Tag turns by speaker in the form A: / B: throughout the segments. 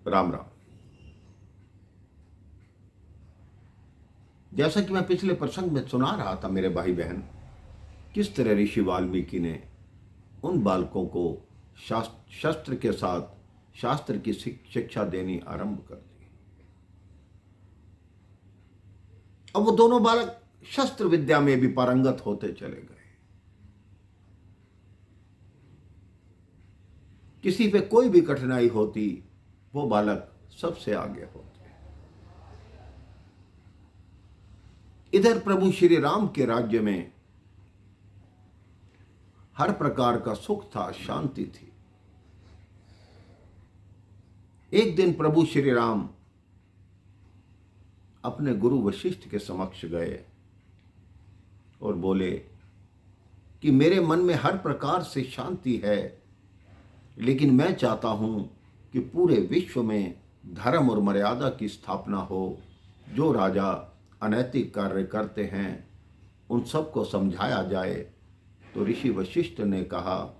A: राम राम। जैसा कि मैं पिछले प्रसंग में सुना रहा था मेरे भाई बहन, किस तरह ऋषि वाल्मीकि ने उन बालकों को शस्त्र के साथ शास्त्र की शिक्षा देनी आरंभ कर दी। अब वो दोनों बालक शस्त्र विद्या में भी पारंगत होते चले गए। किसी पे कोई भी कठिनाई होती, वो बालक सबसे आगे होते। इधर प्रभु श्री राम के राज्य में हर प्रकार का सुख था, शांति थी। एक दिन प्रभु श्री राम अपने गुरु वशिष्ठ के समक्ष गए और बोले कि मेरे मन में हर प्रकार से शांति है, लेकिन मैं चाहता हूं कि पूरे विश्व में धर्म और मर्यादा की स्थापना हो। जो राजा अनैतिक कार्य करते हैं उन सबको समझाया जाए। तो ऋषि वशिष्ठ ने कहा,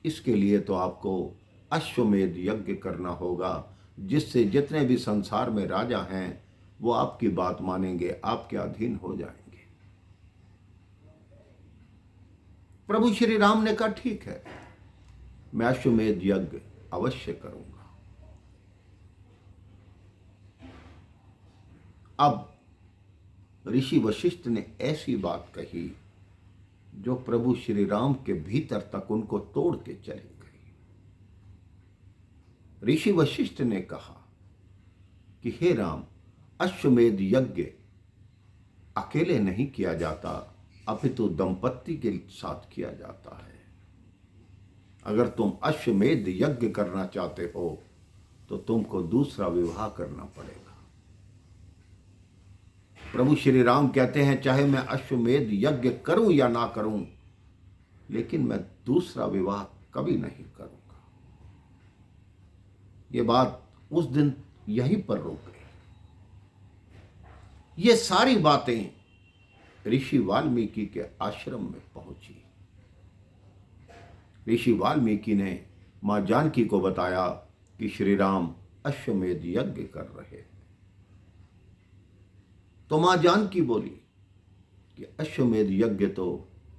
A: इसके लिए तो आपको अश्वमेध यज्ञ करना होगा, जिससे जितने भी संसार में राजा हैं वो आपकी बात मानेंगे, आपके अधीन हो जाएंगे। प्रभु श्री राम ने कहा, ठीक है, मैं अश्वमेध यज्ञ अवश्य करूंगा। अब ऋषि वशिष्ठ ने ऐसी बात कही जो प्रभु श्री राम के भीतर तक उनको तोड़ के चली गई। ऋषि वशिष्ठ ने कहा कि हे राम, अश्वमेध यज्ञ अकेले नहीं किया जाता, अपितु दंपत्ति के साथ किया जाता है। अगर तुम अश्वमेध यज्ञ करना चाहते हो तो तुमको दूसरा विवाह करना पड़ेगा। प्रभु श्री राम कहते हैं, चाहे मैं अश्वमेध यज्ञ करूं या ना करूं, लेकिन मैं दूसरा विवाह कभी नहीं करूंगा। ये बात उस दिन यहीं पर रुक गई। ये सारी बातें ऋषि वाल्मीकि के आश्रम में पहुंची। ऋषि वाल्मीकि ने मां जानकी को बताया कि श्री राम अश्वमेध यज्ञ कर रहे हैं। तो मां जानकी बोली कि अश्वमेध यज्ञ तो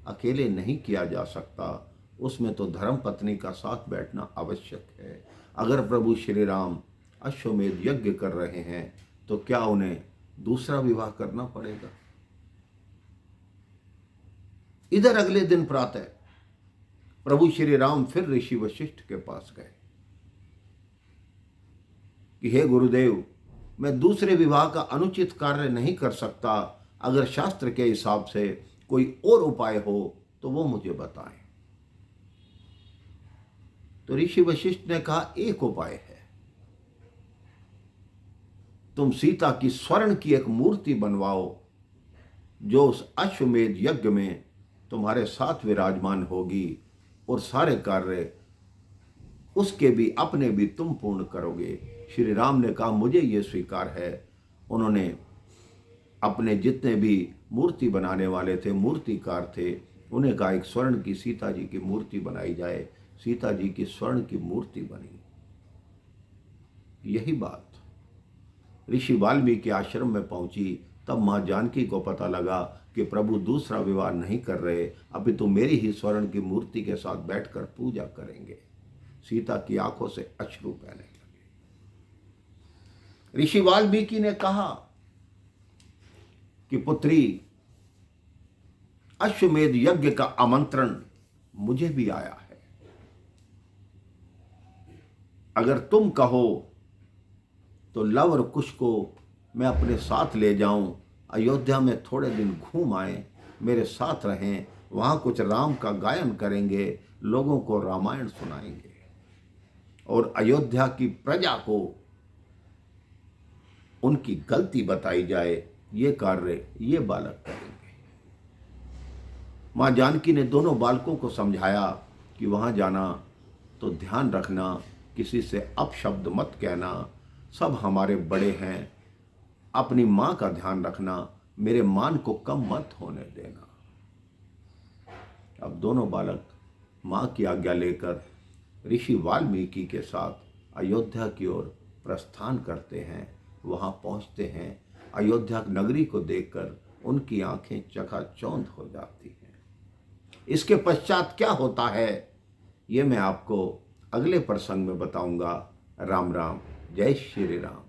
A: अकेले नहीं किया जा सकता, उसमें तो धर्म पत्नी का साथ बैठना आवश्यक है। अगर प्रभु श्री राम अश्वमेध यज्ञ कर रहे हैं तो क्या उन्हें दूसरा विवाह करना पड़ेगा? इधर अगले दिन प्रातः प्रभु श्री राम फिर ऋषि वशिष्ठ के पास गए कि हे गुरुदेव, मैं दूसरे विवाह का अनुचित कार्य नहीं कर सकता। अगर शास्त्र के हिसाब से कोई और उपाय हो तो वो मुझे बताएं। तो ऋषि वशिष्ठ ने कहा, एक उपाय है, तुम सीता की स्वर्ण की एक मूर्ति बनवाओ जो उस अश्वमेध यज्ञ में तुम्हारे साथ विराजमान होगी और सारे कार्य उसके भी अपने भी तुम पूर्ण करोगे। श्री राम ने कहा, मुझे ये स्वीकार है। उन्होंने अपने जितने भी मूर्ति बनाने वाले थे, मूर्तिकार थे, उन्हें कहा एक स्वर्ण की सीता जी की मूर्ति बनाई जाए। सीता जी की स्वर्ण की मूर्ति बनी। यही बात ऋषि वाल्मीकि के आश्रम में पहुंची। तब मां जानकी को पता लगा कि प्रभु दूसरा विवाह नहीं कर रहे, अपितु मेरी ही स्वर्ण की मूर्ति के साथ बैठकर पूजा करेंगे। सीता की आंखों से अश्रु बहने लगे। ऋषि वाल्मीकि ने कहा कि पुत्री, अश्वमेध यज्ञ का आमंत्रण मुझे भी आया है। अगर तुम कहो तो लव और कुश को मैं अपने साथ ले जाऊं, अयोध्या में थोड़े दिन घूम आए, मेरे साथ रहें, वहां कुछ राम का गायन करेंगे, लोगों को रामायण सुनाएंगे और अयोध्या की प्रजा को उनकी गलती बताई जाए। ये कार्य ये बालक करेंगे। मां जानकी ने दोनों बालकों को समझाया कि वहां जाना तो ध्यान रखना, किसी से अपशब्द मत कहना, सब हमारे बड़े हैं, अपनी मां का ध्यान रखना, मेरे मान को कम मत होने देना। अब दोनों बालक मां की आज्ञा लेकर ऋषि वाल्मीकि के साथ अयोध्या की ओर प्रस्थान करते हैं, वहाँ पहुँचते हैं, अयोध्या नगरी को देखकर उनकी आंखें चकाचौंध हो जाती हैं। इसके पश्चात क्या होता है ये मैं आपको अगले प्रसंग में बताऊंगा। राम राम, जय श्री राम।